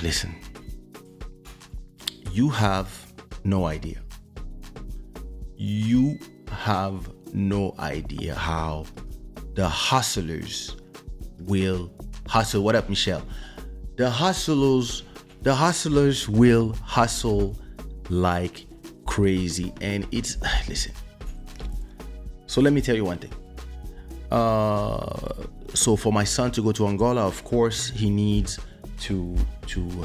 listen, you have no idea. You have no idea how the hustlers will hustle. What up, Michelle? The hustlers will hustle like crazy. And it's, listen. So let me tell you one thing. So for my son to go to Angola, of course, he needs to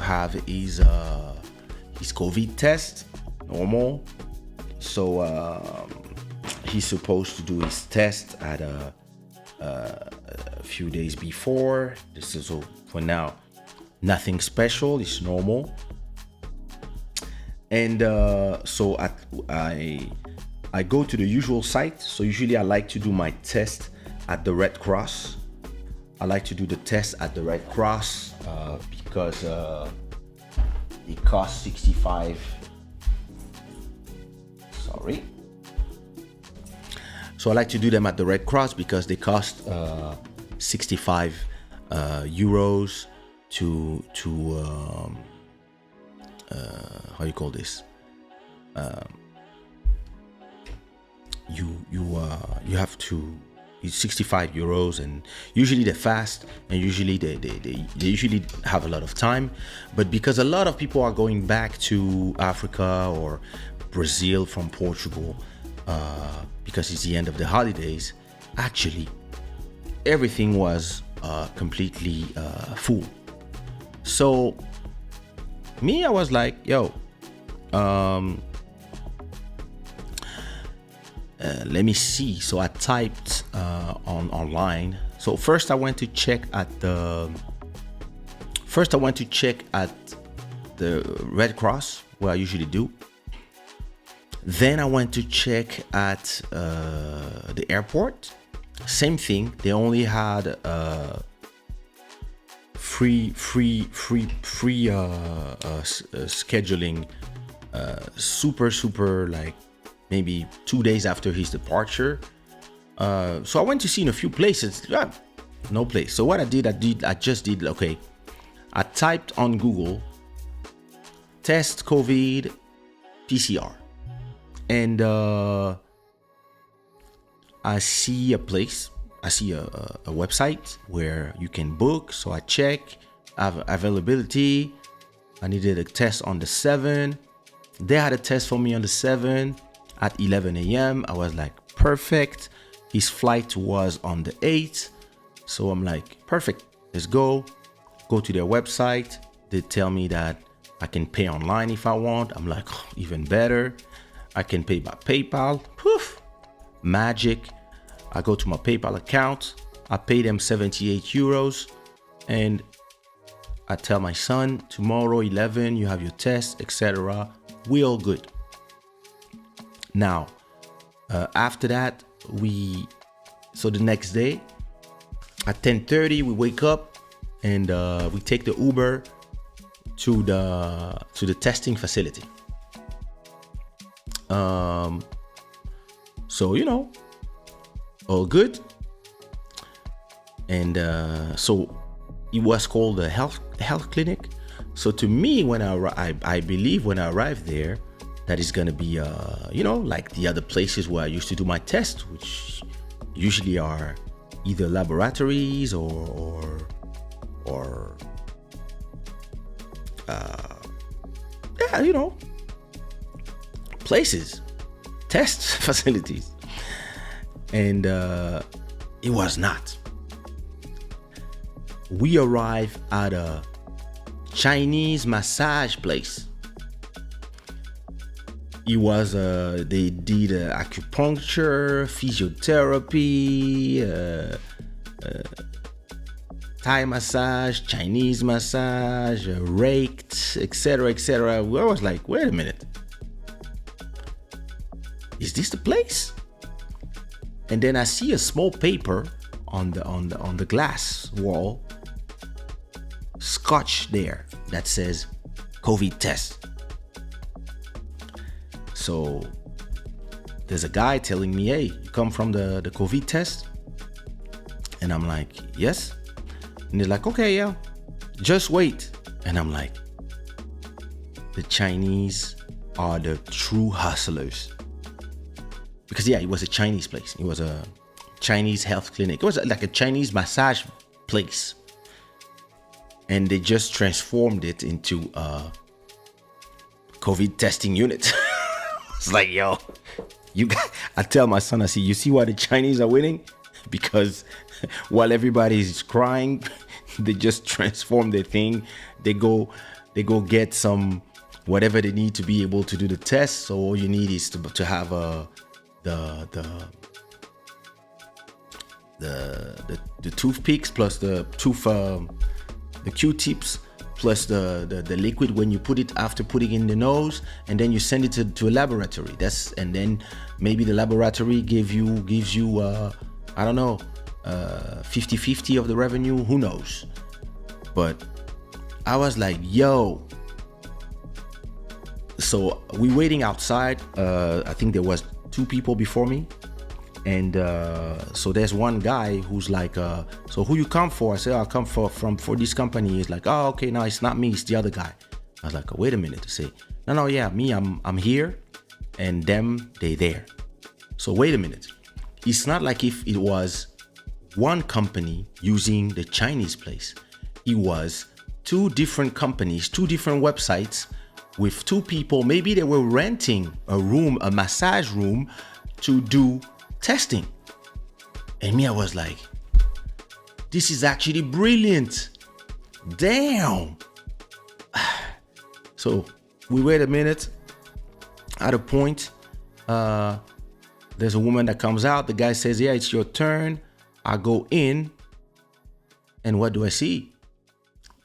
have his COVID test, normal. So he's supposed to do his test at a few days before. This is all for now. Nothing special. It's normal. And so I go to the usual site. So usually I like to do my test at the Red Cross. I like to do the test at the Red Cross because it costs 65. Sorry. So I like to do them at the Red Cross because they cost 65 euros to how you call this? You have to. It's 65 euros, and usually they're fast, and usually they usually have a lot of time. But because a lot of people are going back to Africa or Brazil from Portugal, because it's the end of the holidays, actually everything was completely full. So me, I was like, yo, let me see. So I typed online. So first I went to check at the Red Cross, where I usually do. Then I went to check at the airport. Same thing. They only had free scheduling. Super like maybe 2 days after his departure. So I went to see in a few places. No place. So what I just did, okay, I typed on Google, test COVID PCR. And I see a place, I see a website where you can book. So I check availability. I needed a test on the 7th. They had a test for me on the 7th at 11 a.m. I was like, perfect. His flight was on the 8th. So I'm like, perfect, let's go. Go to their website. They tell me that I can pay online if I want. I'm like, oh, even better. I can pay by PayPal. Poof, magic. I go to my PayPal account. I pay them 78 euros. And I tell my son, tomorrow 11, you have your test, etc. We all good. Now, after that, so the next day at 10:30, we wake up and we take the Uber to the testing facility. So, all good. And so it was called a health clinic. So to me, when I believe when I arrived there, that is gonna be like the other places where I used to do my test, which usually are either laboratories or places, test facilities. And it was not. We arrived at a Chinese massage place. It was they did acupuncture, physiotherapy, Thai massage, Chinese massage, raked, etc., etc. I was like, wait a minute, is this the place? And then I see a small paper on the glass wall, scotch there, that says COVID test. So there's a guy telling me, hey, you come from the COVID test? And I'm like, yes. And he's like, okay, yeah, just wait. And I'm like, the Chinese are the true hustlers. Because yeah, it was a Chinese place. It was a Chinese health clinic. It was like a Chinese massage place. And they just transformed it into a COVID testing unit. It's like, yo, I tell my son, I say, you see why the Chinese are winning? Because while everybody is crying, they just transform their thing. They go get some whatever they need to be able to do the test. So all you need is to have the toothpicks plus the Q-tips plus the liquid when you put it after putting in the nose, and then you send it to a laboratory. And then maybe the laboratory gives you I don't know, 50-50 of the revenue, who knows. But I was like, yo. So we waiting outside. I think there was 2 people before me. And so there's one guy who's like, so who you come for? I said, I come for this company. He's like, oh, okay, no, it's not me, it's the other guy. I was like, oh, wait a minute. To say, no, yeah, me, I'm here, and them, they there. So wait a minute. It's not like if it was one company using the Chinese place. It was 2 different companies, 2 different websites with 2 people. Maybe they were renting a massage room to do testing. And me, I was like, this is actually brilliant. Damn. So we wait a minute. At a point, there's a woman that comes out. The guy says, yeah, it's your turn. I go in, and what do I see?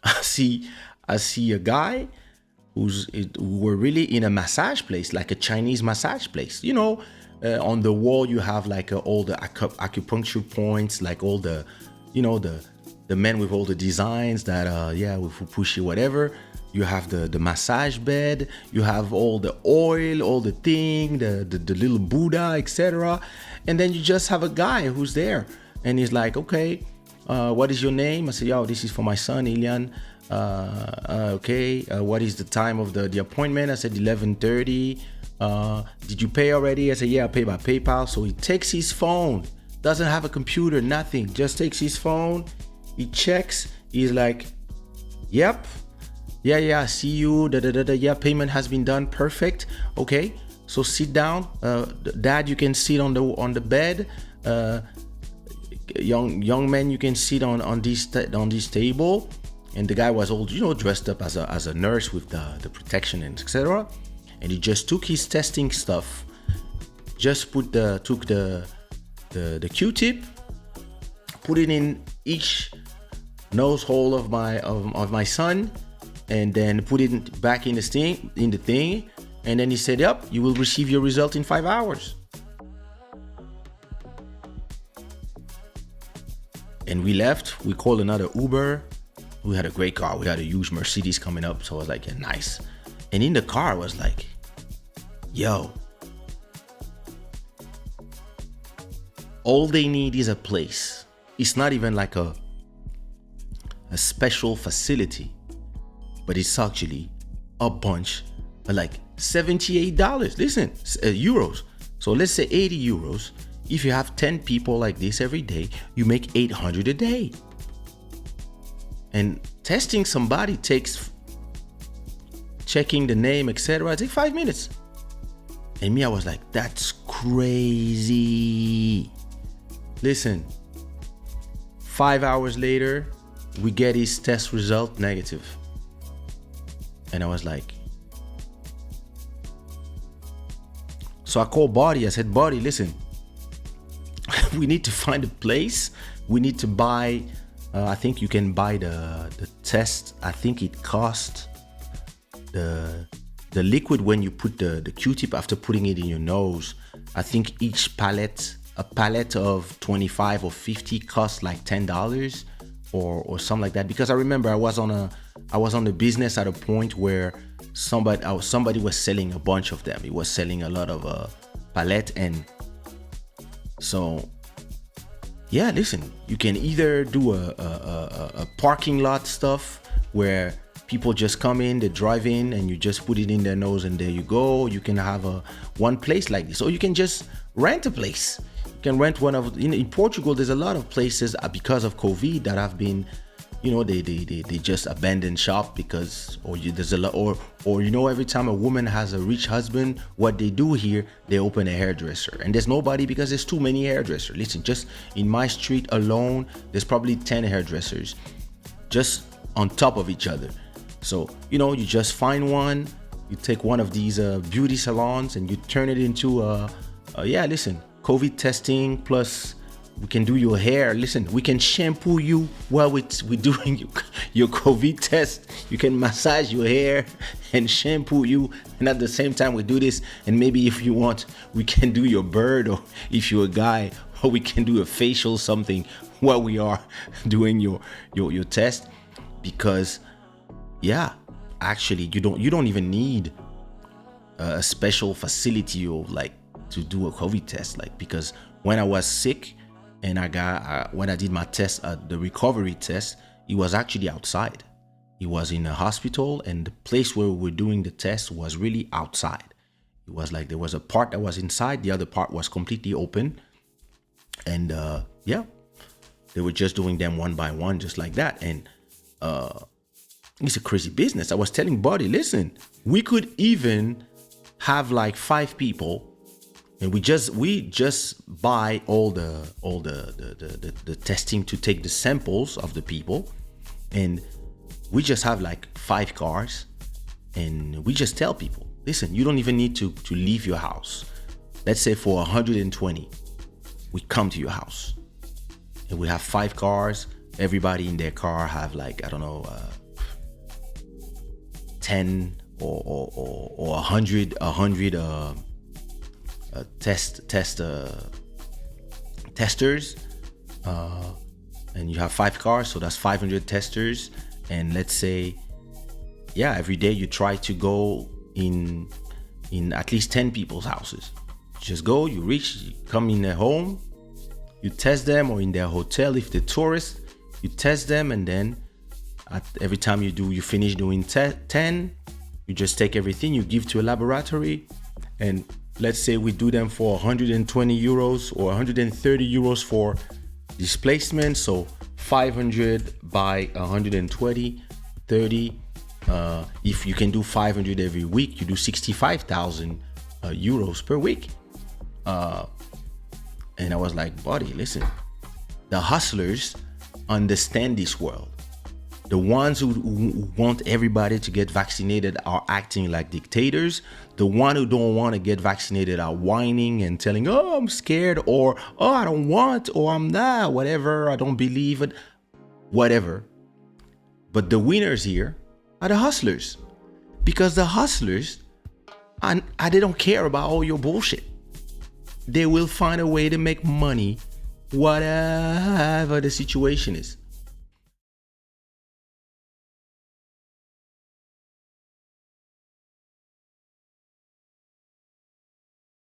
I see a guy we're really in a massage place, like a Chinese massage place. You know, on the wall you have like all the acupuncture points, like all the, you know, the men with all the designs that with fupushi, whatever. You have the massage bed, you have all the oil, all the thing, the little Buddha, etc. And then you just have a guy who's there, and he's like, okay, what is your name? I said, yo, this is for my son, Ilian. Okay, what is the time of the appointment? I said 11:30. Did you pay already? I said, yeah, I pay by PayPal. So he takes his phone, doesn't have a computer, nothing, just takes his phone, he checks, he's like, yep, yeah, I see you, yeah, payment has been done, perfect. Okay, so sit down, dad, you can sit on the bed, young man, you can sit on this table. And the guy was all, you know, dressed up as a nurse with the protection and etc. And he just took his testing stuff, just took the Q-tip, put it in each nose hole of my son, and then put it back in the thing, and then he said, yep, you will receive your result in 5 hours. And we left. We called another Uber. We had a great car. We had a huge Mercedes coming up. So I was like, yeah, nice. And in the car, I was like, yo, all they need is a place. It's not even like a special facility, but it's actually a bunch of like $78. Listen, euros. So let's say 80 euros. If you have 10 people like this every day, you make 800 a day. And testing somebody takes, checking the name, etc. Take 5 minutes. And me, I was like, that's crazy. Listen, 5 hours later, we get his test result negative. And I was like, so I called Buddy. I said, Buddy, listen, we need to find a place. We need to buy, I think you can buy the test. I think it cost the liquid when you put the Q-tip after putting it in your nose. I think each pallet, a pallet of 25 or 50 cost like $10 or something like that. Because I remember I was on the business at a point where somebody was selling a bunch of them. He was selling a lot of pallet, and so yeah, listen, you can either do a parking lot stuff where people just come in, they drive in, and you just put it in their nose, and there you go. You can have a one place like this, or you can just rent a place. You can rent one of in Portugal. There's a lot of places because of COVID that have been, they just abandon shop because there's a lot or every time a woman has a rich husband, what they do here, they open a hairdresser, and there's nobody because there's too many hairdressers. Listen, just in my street alone, there's probably 10 hairdressers just on top of each other. So you just find one, you take one of these beauty salons and you turn it into listen, COVID testing plus we can do your hair. Listen, we can shampoo you while we're doing your COVID test. You can massage your hair and shampoo you. And at the same time, we do this. And maybe if you want, we can do your bird, or if you're a guy, or we can do a facial something while we are doing your test. Because, actually, you don't even need a special facility or to do a COVID test. Because when I was sick, and when I did my test, the recovery test, it was actually outside. It was in a hospital, and the place where we were doing the test was really outside. It was like there was a part that was inside, the other part was completely open. And they were just doing them one by one, just like that. And it's a crazy business. I was telling Buddy, listen, we could even have 5 people. And we just buy all the testing to take the samples of the people, and we just have 5 cars, and we just tell people, listen, you don't even need to leave your house. Let's say for 120, we come to your house, and we have 5 cars. Everybody in their car have 10 or 100 testers, and you have 5 cars, so that's 500 testers. And let's say every day you try to go in at least 10 people's houses. Just go, you come in their home, you test them, or in their hotel if they're tourists, you test them, and then every time you finish doing 10, you just take everything, you give to a laboratory. And let's say we do them for 120 euros or 130 euros for displacement. So 500 by 120, 30. If you can do 500 every week, you do 65,000 euros per week. And I was like, buddy, listen, the hustlers understand this world. The ones who want everybody to get vaccinated are acting like dictators. The one who don't want to get vaccinated are whining and telling, oh, I'm scared, or, oh, I don't want, or I'm not, whatever, I don't believe it, whatever. But the winners here are the hustlers, because the hustlers, they don't care about all your bullshit. They will find a way to make money, whatever the situation is.